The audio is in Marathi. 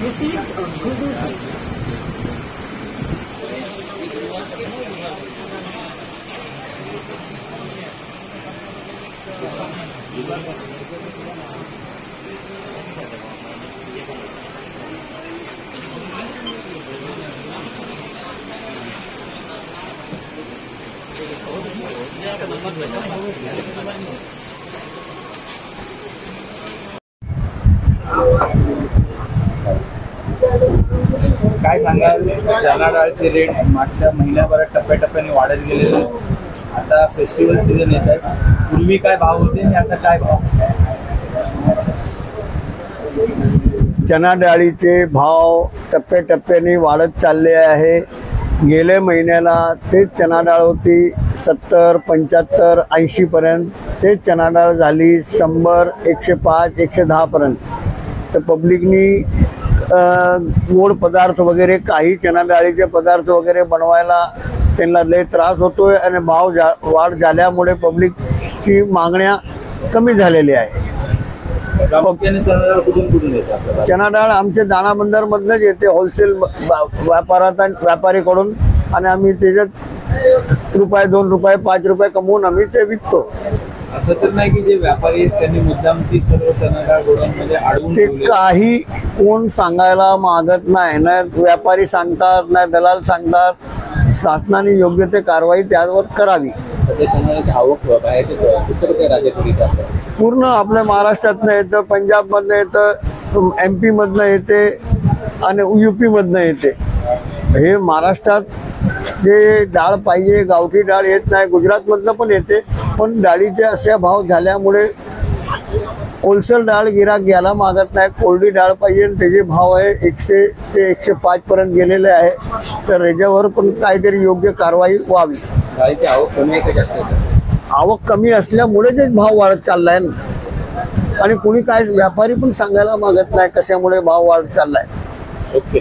Received on Google Pay. काय सांगाल, चना डाळचे रेट मागच्या महिन्याभरात टप्प्याटप्प्याने वाढत गेलेले, आता फेस्टिवल सीझन येत आहे. पूर्वी काय भाव होते आणि आता काय भाव? चना डाळीचे भाव टप्प्याटप्प्याने वाढत चालले आहे. गेल्या महिन्याला तेच चना डाळ होती 70, 75, 80 पर्यंत. तेच चना डाळ झाली 100, 105, 110 पर्यंत. तर पब्लिकनी गोड पदार्थ वगैरे काही चना डाळीचे पदार्थ वगैरे बनवायला त्यांना लय त्रास होतोय आणि भाव वाढ झाल्यामुळे पब्लिकची मागण्या कमी झालेली आहे. चना डाळ आमच्या दाणा बंदरमधनंच येते, होलसेल व्यापारीकडून, आणि आम्ही त्याच्यात रुपये 2 रुपये 5 रुपये कमवून आम्ही ते विकतो. असं तर नाही की जे व्यापारी आहेत त्यांनी मुद्दाम ती सर्व चना डाळ गोडाऊनमध्ये अडवून ते काही कोण सांगायला मागत नाही. ना व्यापारी सांगतात, ना दलाल सांगतात. शासनाने योग्य ते कारवाई त्यावर करावी. पूर्ण आपल्या महाराष्ट्रातनं येतं, पंजाबमधनं येतं, MP मधनं येते आणि UP मधनं येते. हे महाराष्ट्रात जे डाळ पाहिजे गावठी डाळ येत नाही. गुजरातमधनं पण येते, पण डाळीचे असे भाव झाल्यामुळे होलसेल डाळ गिराक घ्यायला मागत नाही. कोरडी डाळ पाहिजे, त्याचे भाव आहे 100 ते 105 पर्यंत गेलेले आहे. तर याच्यावर पण काहीतरी योग्य कारवाई व्हावी. डाळीची आवक कमी आहे का जास्त? आवक कमी असल्यामुळे ते भाव वाढत चाललाय ना. आणि कुणी काय व्यापारी पण सांगायला मागत नाही कशामुळे भाव वाढत चाललाय. ओके.